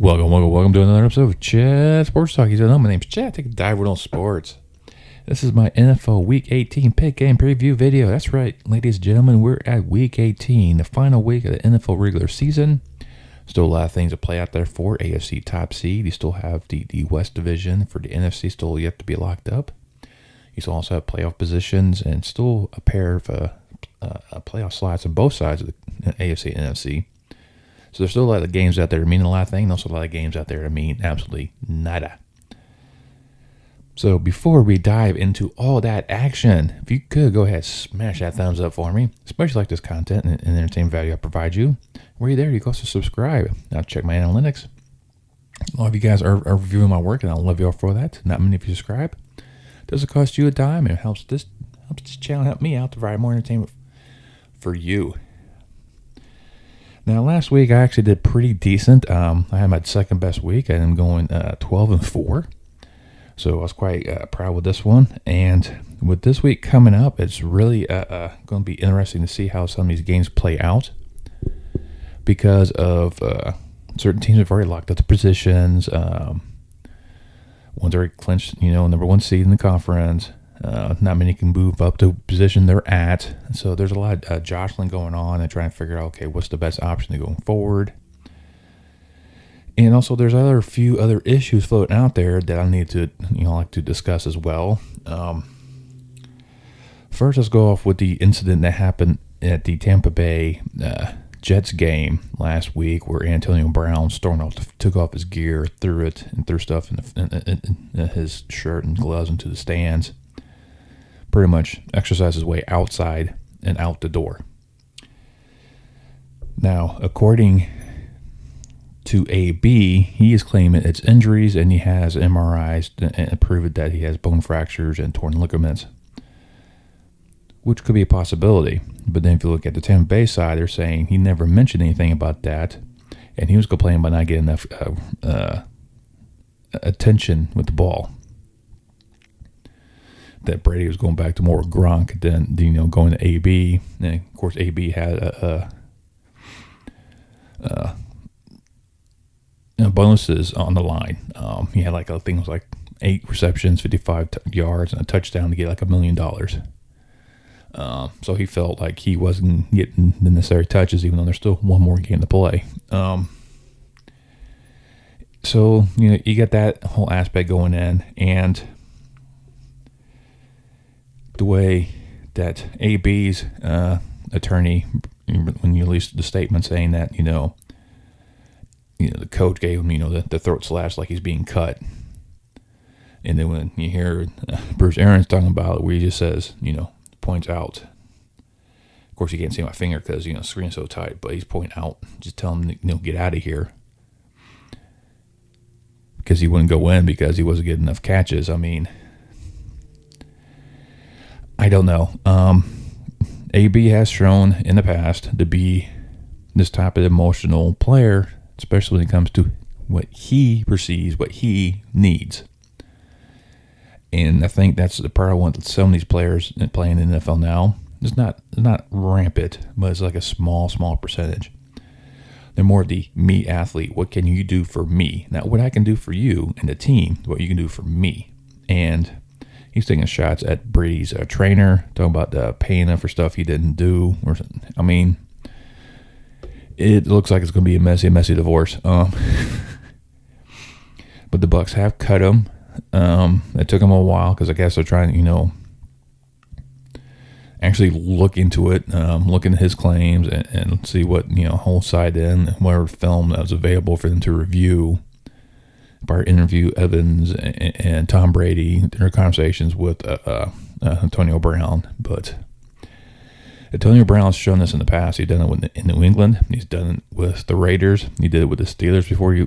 Welcome to another episode of Chad Sports Talk. My name's Chad. Take a dive with on sports. This is my NFL Week 18 pick game preview video. That's right, ladies and gentlemen, we're at Week 18, the final week of the NFL regular season. Still a lot of things to play out there for AFC top seed. You still have the West division for the NFC still yet to be locked up. You still also have playoff positions and still a pair of playoff slots on both sides of the AFC and NFC. So there's still a lot of games out there that mean a lot of things, and also a lot of games out there that mean absolutely nada. So before we dive into all that action, if you could go ahead, smash that thumbs up for me, especially like this content and entertainment value I provide you. While you're there, you can also subscribe. Now check my analytics. A lot of you guys are reviewing my work, and I love you all for that. Not many of you subscribe. It doesn't cost you a dime, and it helps this channel help me out to provide more entertainment for you. Now, last week I actually did pretty decent. I had my second best week. I am going 12-4. So I was quite proud with this one. And with this week coming up, it's really going to be interesting to see how some of these games play out. Because of certain teams have already locked up the positions. One's already clinched, number one seed in the conference. Not many can move up to the position they're at. So there's a lot of jostling going on and trying to figure out, okay, what's the best option to going forward. And also there's a few other issues floating out there that I need to, like to discuss as well. First, let's go off with the incident that happened at the Tampa Bay Jets game last week, where Antonio Brown took off his gear, threw stuff in his shirt and gloves into the stands. Pretty much exercised his way outside and out the door. Now, according to AB, he is claiming it's injuries, and he has MRIs and proved that he has bone fractures and torn ligaments, which could be a possibility. But then if you look at the Tampa Bay side, they're saying he never mentioned anything about that, and he was complaining about not getting enough attention with the ball. That Brady was going back to more Gronk than going to AB. And of course, AB had bonuses on the line. He had I think it was 8 receptions, 55 yards, and a touchdown to get $1 million. So he felt like he wasn't getting the necessary touches, even though there's still one more game to play. So you get that whole aspect going in, and the way that AB's attorney, when you released the statement saying that the coach gave him the throat slash like he's being cut, and then when you hear Bruce Arians talking about it, where he just says points out. Of course, you can't see my finger because the screen's so tight, but he's pointing out, just tell him get out of here, because he wouldn't go in because he wasn't getting enough catches. I mean, I don't know. AB has shown in the past to be this type of emotional player, especially when it comes to what he perceives, what he needs. And I think that's the part I want some of these players playing in the NFL now. It's not rampant, but it's like a small percentage. They're more of the me athlete. What can you do for me? Not what I can do for you and the team, what you can do for me. And he's taking shots at Brady's trainer, talking about paying him for stuff he didn't do. I mean, it looks like it's going to be a messy divorce. But the Bucs have cut him. It took him a while because I guess they're trying to, actually look into it, look into his claims and see what, whole side in, whatever film that was available for them to review. Interview Evans and Tom Brady, their conversations with Antonio Brown. But Antonio Brown's shown this in the past. He's done it in New England. He's done it with the Raiders. He did it with the Steelers before he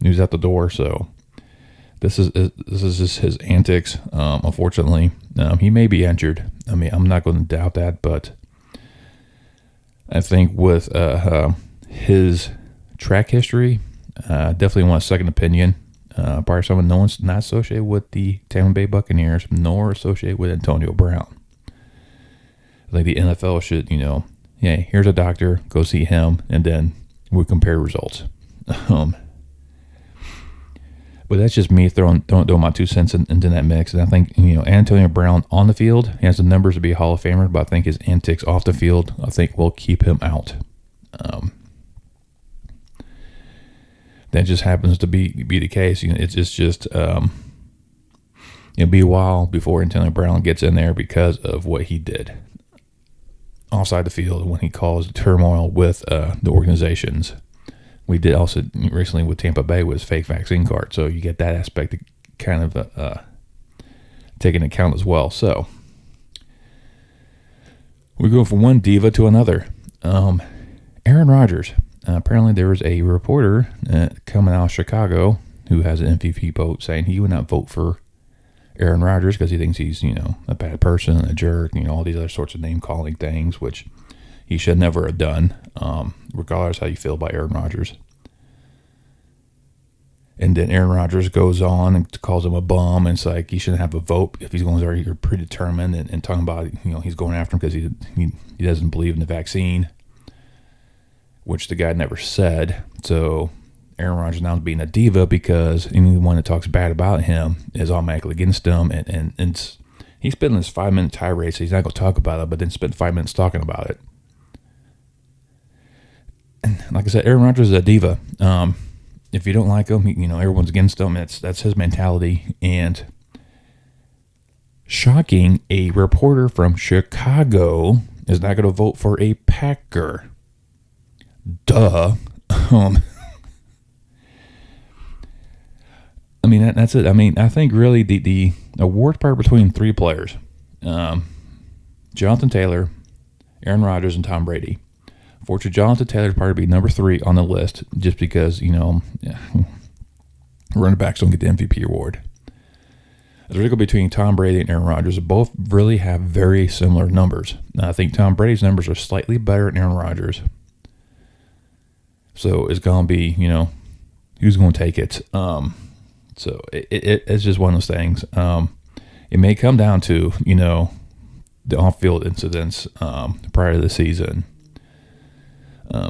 was out the door. So this is just his antics. Unfortunately, he may be injured. I mean, I'm not going to doubt that, but I think with his track history, definitely want a second opinion. By someone no one's not associated with the Tampa Bay Buccaneers, nor associated with Antonio Brown. I think the NFL should, here's a doctor, go see him, and then we compare results. But that's just me throwing my 2 cents into that mix. And I think, Antonio Brown on the field, he has the numbers to be a Hall of Famer, but I think his antics off the field, I think will keep him out. That just happens to be the case. It's just it'll be a while before Antonio Brown gets in there because of what he did offside the field when he caused turmoil with the organizations. We did also recently with Tampa Bay with fake vaccine card, so you get that aspect to kind of take into account as well. So we go from one diva to another. Aaron Rodgers. Apparently there was a reporter coming out of Chicago who has an MVP vote saying he would not vote for Aaron Rodgers because he thinks he's, a bad person, a jerk, all these other sorts of name-calling things, which he should never have done, regardless how you feel about Aaron Rodgers. And then Aaron Rodgers goes on and calls him a bum, and it's like he shouldn't have a vote if he's going there. You're predetermined and talking about, he's going after him because he doesn't believe in the vaccine, which the guy never said. So Aaron Rodgers now is being a diva because anyone that talks bad about him is automatically against him. And he's spent this 5-minute tirade, so he's not going to talk about it, but then spent 5 minutes talking about it. And like I said, Aaron Rodgers is a diva. If you don't like him, everyone's against him. That's his mentality. And shocking, a reporter from Chicago is not going to vote for a Packer. Duh. That's it. I think really the award part between three players, Jonathan Taylor, Aaron Rodgers, and Tom Brady. Fortunately, Jonathan Taylor probably be number 3 on the list just because, running backs don't get the MVP award. It's really good between Tom Brady and Aaron Rodgers. Both really have very similar numbers. I think Tom Brady's numbers are slightly better than Aaron Rodgers. So it's going to be, who's going to take it? So it's just one of those things. It may come down to, the off-field incidents prior to the season.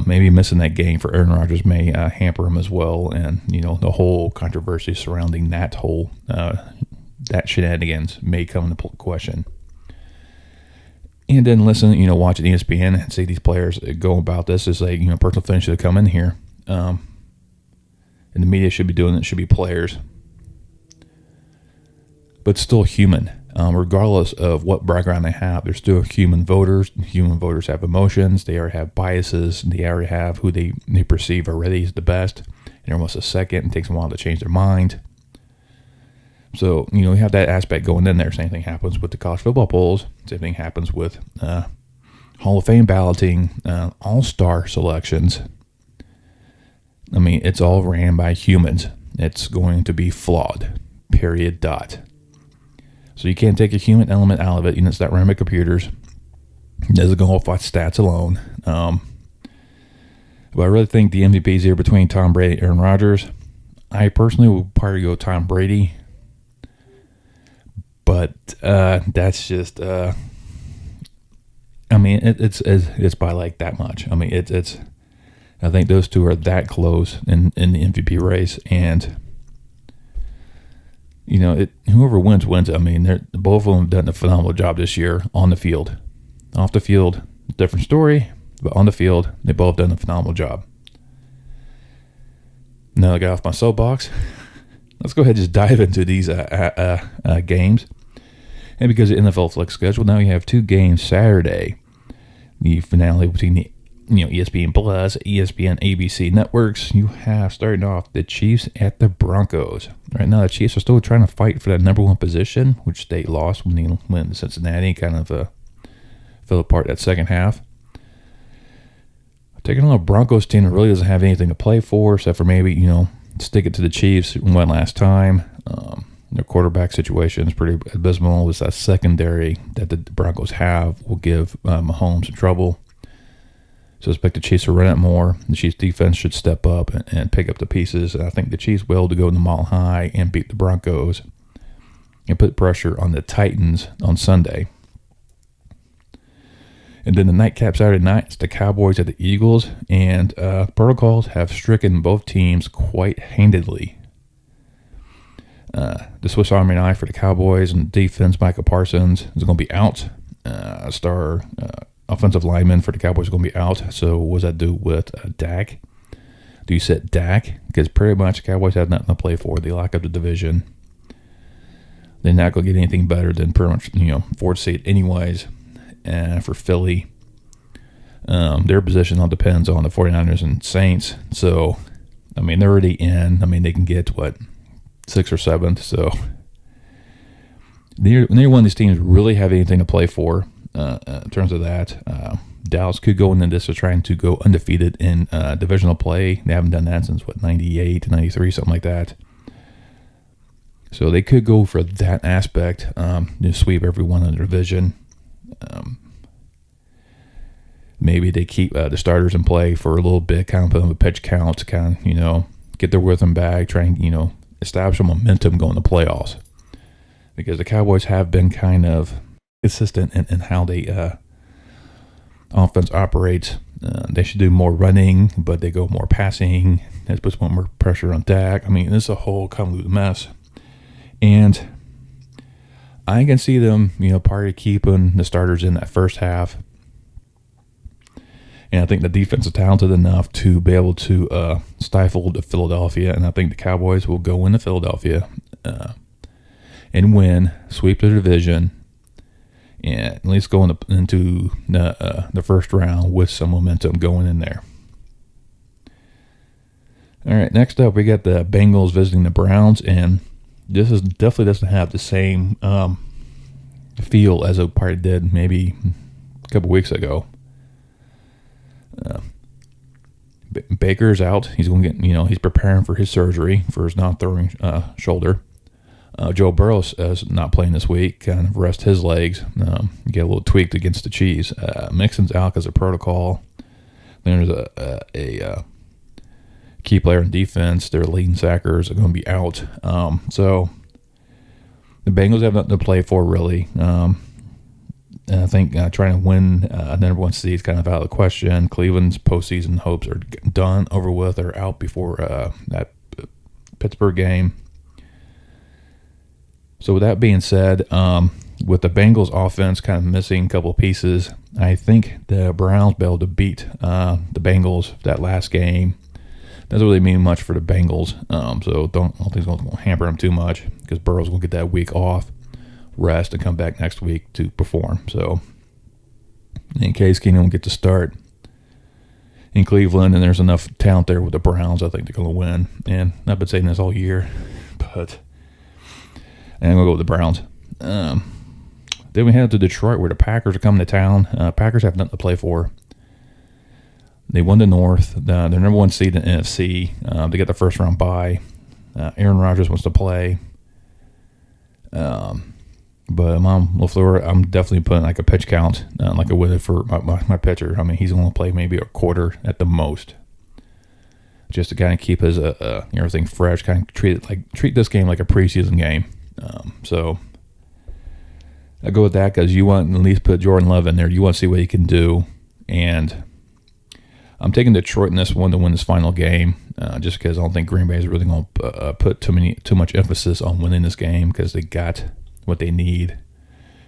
Maybe missing that game for Aaron Rodgers may hamper him as well. And, the whole controversy surrounding that whole, that shenanigans may come into question. And then listen, watching ESPN and see these players go about this as a, personal thing should have come in here. And the media should be doing it, should be players. But still human. Regardless of what background they have, they're still human voters. Human voters have emotions. They already have biases. They already have who they perceive already as the best. And almost a second, it takes them a while to change their mind. So, you have that aspect going in there. Same thing happens with the college football polls. Same thing happens with Hall of Fame balloting, all-star selections. It's all ran by humans. It's going to be flawed. Period. Dot. So you can't take a human element out of it. It's not ran by computers. It doesn't go off by stats alone. But I really think the MVP is here between Tom Brady and Aaron Rodgers. I personally would probably go Tom Brady. But that's just, it's by like that much. It's. I think those two are that close in the MVP race, and whoever wins. Both of them have done a phenomenal job this year on the field. Off the field, different story, but on the field, they both done a phenomenal job. Now I got off my soapbox. Let's go ahead and just dive into these games. And because of the NFL Flex schedule, now you have 2 games Saturday. The finale between the ESPN Plus, ESPN ABC networks. You have starting off the Chiefs at the Broncos. Right now, the Chiefs are still trying to fight for that number 1 position, which they lost when they went to Cincinnati, kind of fell apart that second half. Taking on a Broncos team that really doesn't have anything to play for, except for maybe, stick it to the Chiefs one last time. Their quarterback situation is pretty abysmal. It's that secondary that the Broncos have will give Mahomes some trouble. So I expect the Chiefs to run it more. The Chiefs defense should step up and pick up the pieces. And I think the Chiefs will to go in the Mile High and beat the Broncos and put pressure on the Titans on Sunday. And then the nightcap Saturday night, it's the Cowboys at the Eagles. And protocols have stricken both teams quite handedly. The Swiss Army knife for the Cowboys and defense, Micah Parsons is going to be out. Star offensive lineman for the Cowboys is going to be out. So what does that do with Dak? Do you sit Dak? Because pretty much the Cowboys have nothing to play for. They lock up the division. They're not going to get anything better than pretty much, fourth seed anyways. And for Philly, their position all depends on the 49ers and Saints. So, they're already in. They can get, 6th or 7th. So, neither one of these teams really have anything to play for in terms of that. Dallas could go into this trying to go undefeated in divisional play. They haven't done that since, 98, 93, something like that. So they could go for that aspect, sweep everyone in the division. Maybe they keep the starters in play for a little bit, kind of put them a pitch count to kind of, get their rhythm back, try and, establish a momentum going to playoffs. Because the Cowboys have been kind of consistent in how they offense operates. They should do more running, but they go more passing. That puts more pressure on Dak. This is a whole convoluted mess. And I can see them, part of keeping the starters in that first half. And I think the defense is talented enough to be able to stifle the Philadelphia. And I think the Cowboys will go into Philadelphia and win, sweep the division, and at least go into the first round with some momentum going in there. All right, next up we got the Bengals visiting the Browns, and this is definitely doesn't have the same feel as it probably did maybe a couple weeks ago. Baker's out. He's going to get, he's preparing for his surgery for his non-throwing shoulder. Joe Burrow is not playing this week, kind of rest his legs, get a little tweaked against the cheese. Mixon's out because of protocol. Then there's a key player in defense. Their leading sackers are going to be out. So the Bengals have nothing to play for, really. And I think trying to win number one seed is kind of out of the question. Cleveland's postseason hopes are done, over with, or out before that Pittsburgh game. So with that being said, with the Bengals offense kind of missing a couple of pieces, I think the Browns will be able to beat the Bengals that last game. Doesn't really mean much for the Bengals, so don't think it's going to hamper them too much because Burrow's going to get that week off, rest, and come back next week to perform. So in case Keenan will get to start in Cleveland, and there's enough talent there with the Browns, I think they're going to win. And I've been saying this all year, but I'm going to go with the Browns. Then we head to Detroit, where the Packers are coming to town. Packers have nothing to play for. They won the North. They're number one seed in the NFC. They got the first round bye. Aaron Rodgers wants to play. But LaFleur, I'm definitely putting like a pitch count, like I would for my pitcher. He's going to play maybe a quarter at the most, just to kind of keep his everything fresh. Kind of treat this game like a preseason game. So I go with that because you want to at least put Jordan Love in there. You want to see what he can do, and I'm taking Detroit in this one to win this final game, just because I don't think Green Bay is really going to put too much emphasis on winning this game because they got what they need.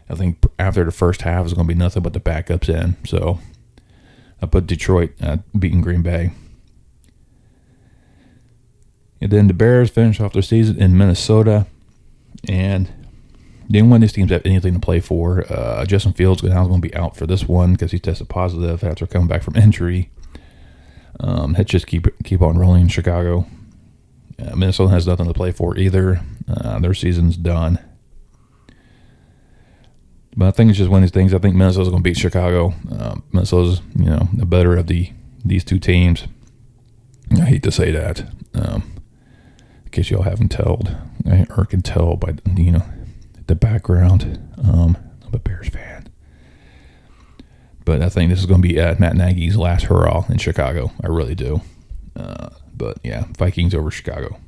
I think after the first half is going to be nothing but the backups in. So I put Detroit beating Green Bay. And then the Bears finish off their season in Minnesota, and didn't one of these teams have anything to play for. Justin Fields now is going to be out for this one because he tested positive after coming back from injury. Let's just keep on rolling in Chicago. Minnesota has nothing to play for either. Their season's done. But I think it's just one of these things. I think Minnesota's going to beat Chicago. Minnesota's, the better of these two teams. I hate to say that. In case y'all haven't told, or can tell by the background. I'm a Bears fan. But I think this is going to be Matt Nagy's last hurrah in Chicago. I really do. But yeah, Vikings over Chicago.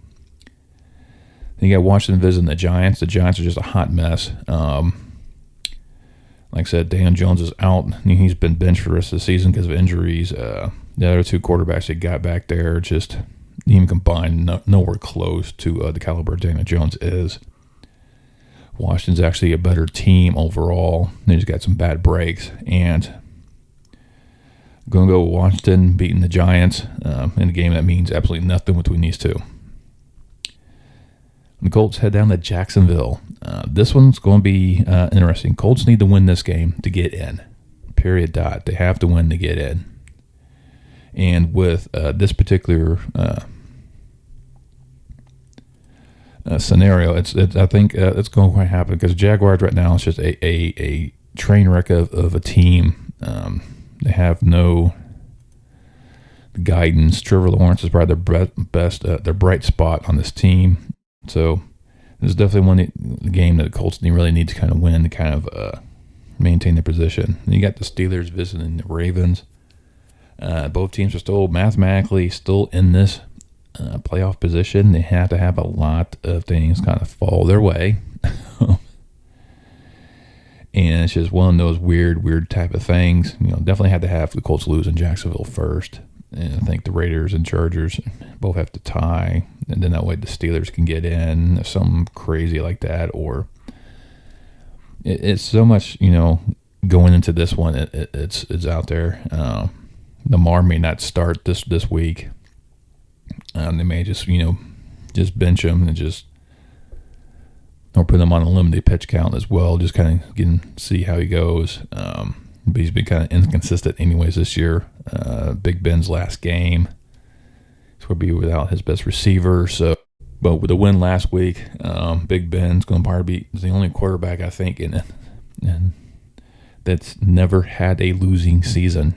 Then you got Washington visiting the Giants. The Giants are just a hot mess. Like I said, Dan Jones is out. He's been benched for the rest of the season because of injuries. The other two quarterbacks they got back there just even combined, nowhere close to the caliber Daniel Jones is. Washington's actually a better team overall. They just got some bad breaks. And I'm going to go with Washington beating the Giants in a game that means absolutely nothing between these two. The Colts head down to Jacksonville. This one's going to be interesting. Colts need to win this game to get in. Period. Dot. They have to win to get in. And with this particular scenario, I think it's going to happen because Jaguars right now is just a train wreck of a team. They have no guidance. Trevor Lawrence is probably their bright spot on this team. So this is definitely the game that the Colts really need to kind of win to kind of maintain their position. And you got the Steelers visiting the Ravens. Both teams are still mathematically still in this playoff position. They have to have a lot of things kind of fall their way. And it's just one of those weird type of things. Definitely had to have the Colts lose in Jacksonville first. And I think the Raiders and Chargers both have to tie. And then that way the Steelers can get in, something crazy like that. Or it's so much, going into this one, it's out there. Lamar may not start this week. They may just bench him and or put him on a limited pitch count as well, just kind of see how he goes. But he's been kind of inconsistent anyways this year. Big Ben's last game, he's going to be without his best receiver. So, but with the win last week, Big Ben's going to probably be the only quarterback I think in that's never had a losing season.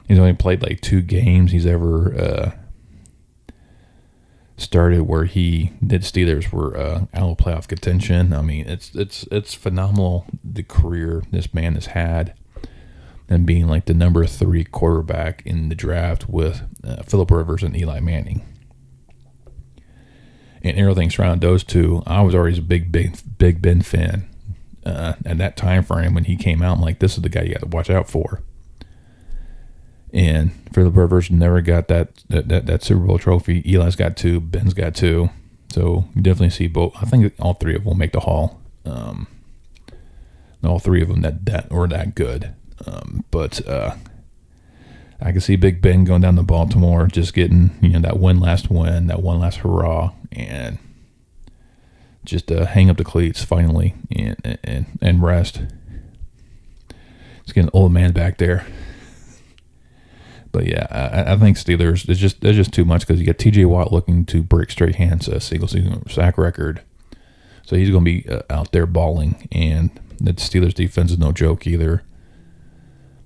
He's only played like 2 games he's ever started where the Steelers were out of playoff contention. I mean, it's phenomenal the career this man has had, and being like the number 3 quarterback in the draft with Phillip Rivers and Eli Manning, and everything surrounding those two. I was always a big Ben fan at that time frame when he came out. I'm like, this is the guy you got to watch out for. And Phillip Rivers never got that Super Bowl trophy. Eli's got 2. Ben's got 2. So you definitely see both. I think all 3 of them will make the Hall. All 3 of them that were that good. But I can see Big Ben going down to Baltimore, just getting that one last hurrah, and just hang up the cleats finally and rest. It's getting old man back there. But yeah, I think Steelers, there's just too much because you got T.J. Watt looking to break straight hands single season sack record, so he's going to be out there balling, and the Steelers defense is no joke either.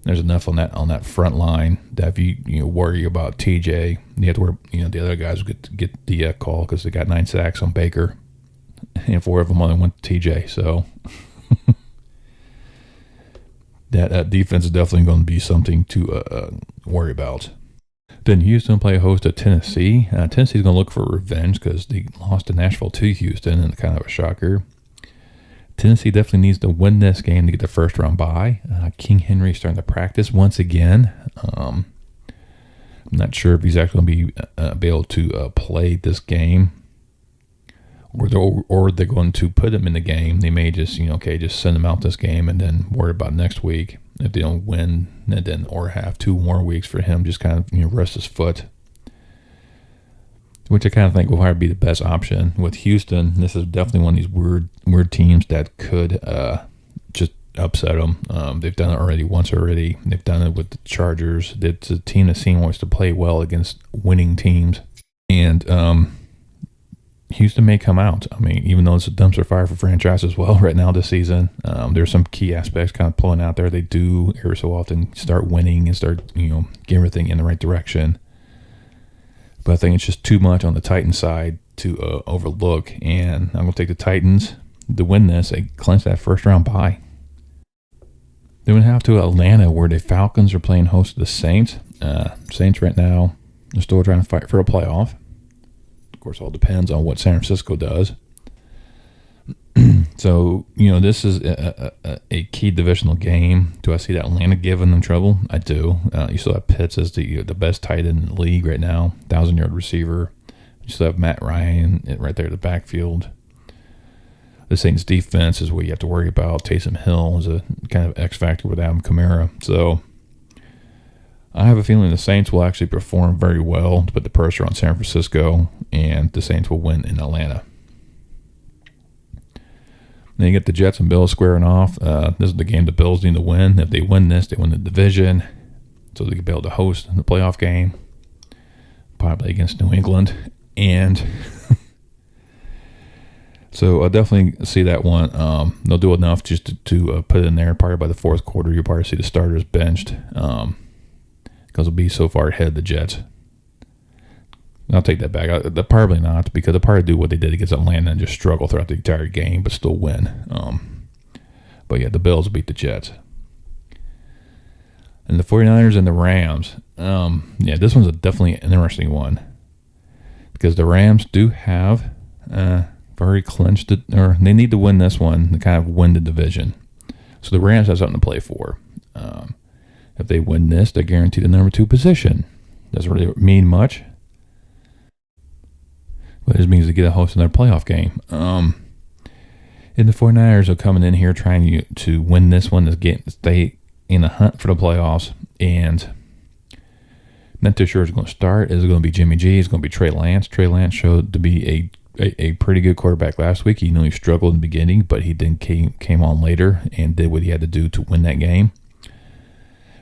There's enough on that front line that if you worry about T.J., you have to worry the other guys will get the call because they got 9 sacks on Baker, and 4 of them only went to T.J. So. That defense is definitely going to be something to worry about. Then Houston play host to Tennessee. Tennessee's going to look for revenge because they lost to Nashville to Houston, and kind of a shocker. Tennessee definitely needs to win this game to get the first round bye. King Henry's starting to practice once again. I'm not sure if he's actually going to be able to play this game. Or they're going to put him in the game. They may just, just send him out this game and then worry about next week if they don't win, and then or have 2 more weeks for him just kind of rest his foot, which I kind of think will probably be the best option with Houston. This is definitely one of these weird teams that could just upset them. They've done it once already. They've done it with the Chargers. It's a team that seems always to play well against winning teams, and Houston may come out. I mean, even though it's a dumpster fire for franchise as well right now this season, there's some key aspects kind of pulling out there. They do every so often start winning and start, getting everything in the right direction. But I think it's just too much on the Titans side to overlook. And I'm going to take the Titans to win this and clinch that first round bye. Then we have to Atlanta, where the Falcons are playing host to the Saints. Saints right now, they're still trying to fight for a playoff. Of course, all depends on what San Francisco does. So, this is a key divisional game. Do I see that Atlanta giving them trouble? I do. You still have Pitts as the best tight end in the league right now, 1,000-yard receiver. You still have Matt Ryan right there in the backfield. The Saints defense is what you have to worry about. Taysom Hill is a kind of X factor with Alvin Kamara. So I have a feeling the Saints will actually perform very well to put the pressure on San Francisco, and the Saints will win in Atlanta. Then you get the Jets and Bills squaring off. This is the game the Bills need to win. If they win this, they win the division, so they can be able to host the playoff game, probably against New England. And so I'll definitely see that one. They'll do enough just to put it in there. Probably by the fourth quarter, you'll probably see the starters benched because they'll be so far ahead of the Jets. I'll take that back. Probably not, because they'll probably do what they did against Atlanta and just struggle throughout the entire game, but still win. But yeah, the Bills beat the Jets. And the 49ers and the Rams. This one's definitely an interesting one, because the Rams do have very clinched, or they need to win this one to kind of win the division. So the Rams have something to play for. If they win this, they're guaranteed the number 2 position. Doesn't really mean much, but it just means they get a host in their playoff game. And the 49ers are coming in here trying to win this one, to stay in the hunt for the playoffs. And not too sure it's going to start. Is it going to be Jimmy G? Is it going to be Trey Lance? Trey Lance showed to be a pretty good quarterback last week. He struggled in the beginning, but he then came on later and did what he had to do to win that game.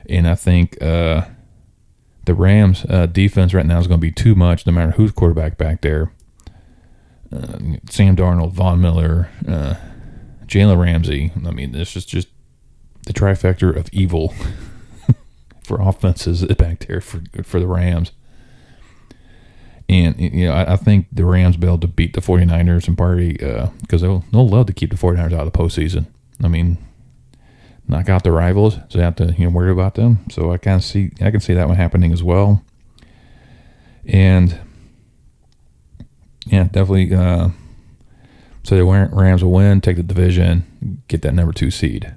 And I think the Rams defense right now is going to be too much, no matter who's quarterback back there. Sam Darnold, Von Miller, Jalen Ramsey. I mean, this is just the trifecta of evil for offenses back there for the Rams. And, I think the Rams will be able to beat the 49ers, and partly because they'll love to keep the 49ers out of the postseason. I mean, knock out the rivals, so you have to worry about them. So I can see that one happening as well. And yeah, definitely. So the Rams will win, take the division, get that number 2 seed.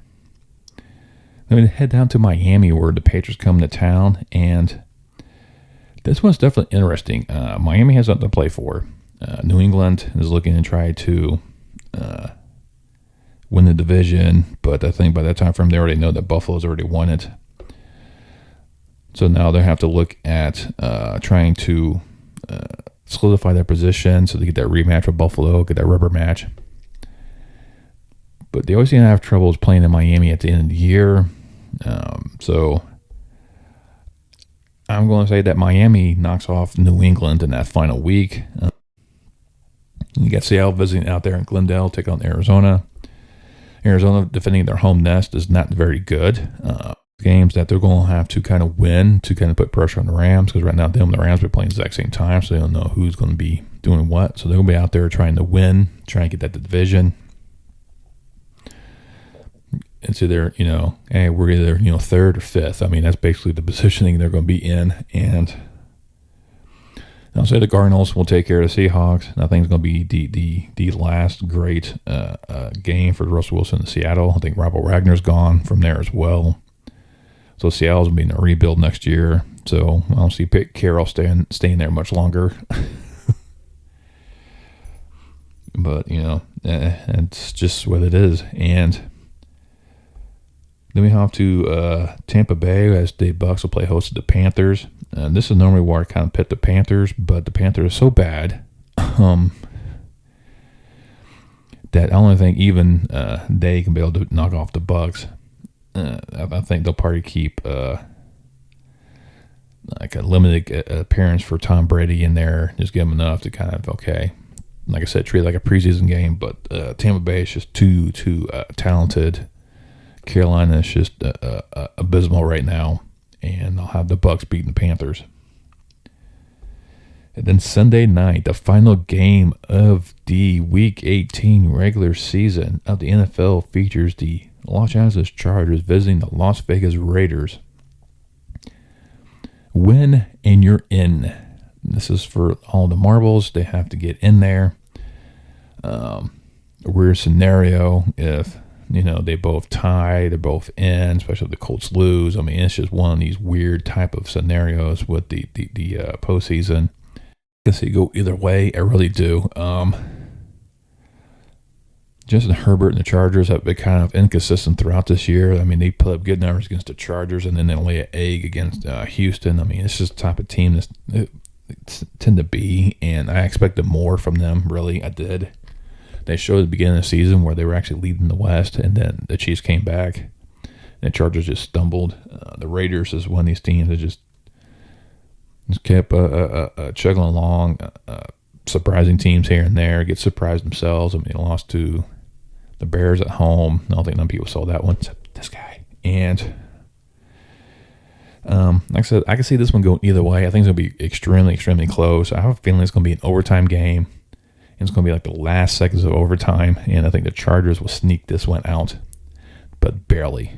Then we head down to Miami, where the Patriots come to town, and this one's definitely interesting. Miami has something to play for. New England is looking to try to win the division, but I think by that time frame they already know that Buffalo's already won it. So now they have to look at trying to solidify their position so they get that rematch with Buffalo, get that rubber match. But they always seem to have troubles playing in Miami at the end of the year. So I'm going to say that Miami knocks off New England in that final week. You got Seattle visiting out there in Glendale, take on Arizona. Arizona defending their home nest is not very good. Games that they're going to have to kind of win to kind of put pressure on the Rams, because right now them and the Rams are playing at the exact same time, so they don't know who's going to be doing what. So they're going to be out there trying to win, trying to get that division. It's either, hey, we're either, 3rd or 5th. I mean, that's basically the positioning they're going to be in. And I'll say the Cardinals will take care of the Seahawks. I think it's going to be the last great game for Russell Wilson in Seattle. I think Robert Wagner's gone from there as well. So Seattle's going to be in a rebuild next year. So I don't see Pete Carroll staying there much longer. But, it's just what it is. And then we have to Tampa Bay, as the Bucs will play host to the Panthers. This is normally where I kind of pick the Panthers, but the Panthers are so bad that I only think even they can be able to knock off the Bucs. I think they'll probably keep like a limited appearance for Tom Brady in there, just give him enough to kind of, okay, like I said, treat it like a preseason game. But Tampa Bay is just too talented. Carolina is just abysmal right now, and I'll have the Bucs beating the Panthers. And then Sunday night, the final game of the Week 18 regular season of the NFL features the Los Angeles Chargers visiting the Las Vegas Raiders. Win and you're in. This is for all the marbles. They have to get in there. weird scenario if they both tie, they're both in, especially if the Colts lose. I mean, it's just one of these weird type of scenarios with the postseason. I guess you go either way. I really do. Justin Herbert and the Chargers have been kind of inconsistent throughout this year. I mean, they put up good numbers against the Chargers, and then they lay an egg against Houston. I mean, it's just the type of team that tend to be, and I expected more from them, really. I did. They showed at the beginning of the season where they were actually leading the West, and then the Chiefs came back, and the Chargers just stumbled. The Raiders is one of these teams that just kept chugging along, surprising teams here and there, get surprised themselves. I mean, they lost to the Bears at home. I don't think none people saw that one, except this guy. And like I said, I can see this one going either way. I think it's going to be extremely, extremely close. I have a feeling it's going to be an overtime game. It's going to be like the last seconds of overtime, and I think the Chargers will sneak this one out, but barely.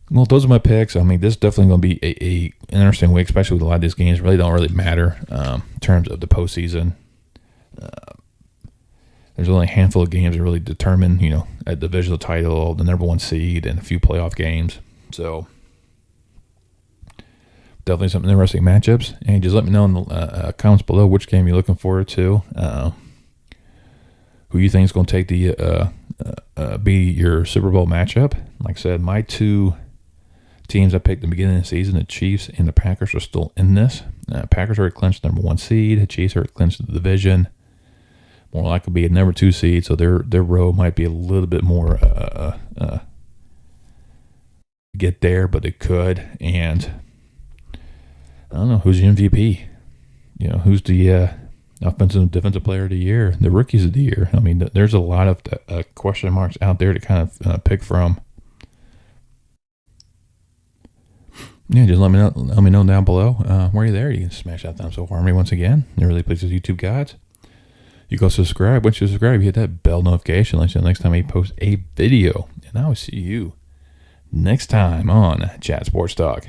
Well, those are my picks. I mean, this is definitely going to be a interesting week, especially with a lot of these games really don't really matter in terms of the postseason. There's only a handful of games that really determine, a divisional title, the number one seed, and a few playoff games. So definitely some interesting matchups. And just let me know in the comments below which game you're looking forward to. Who you think is going to take the be your Super Bowl matchup. Like I said, my two teams I picked at the beginning of the season, the Chiefs and the Packers, are still in this. Packers are clinched number one seed. The Chiefs are clinched the division. More likely to be a number two seed, so their road might be a little bit more get there, but it could. And I don't know who's the MVP. Who's the offensive and defensive player of the year, the rookies of the year. I mean, there's a lot of question marks out there to kind of pick from. Yeah, just let me know down below. While you're there, you can smash that thumbs up for me once again. It really pleases YouTube gods. You go subscribe. Once you subscribe, you hit that bell notification. Let you know next time I post a video. And I will see you next time on Chat Sports Talk.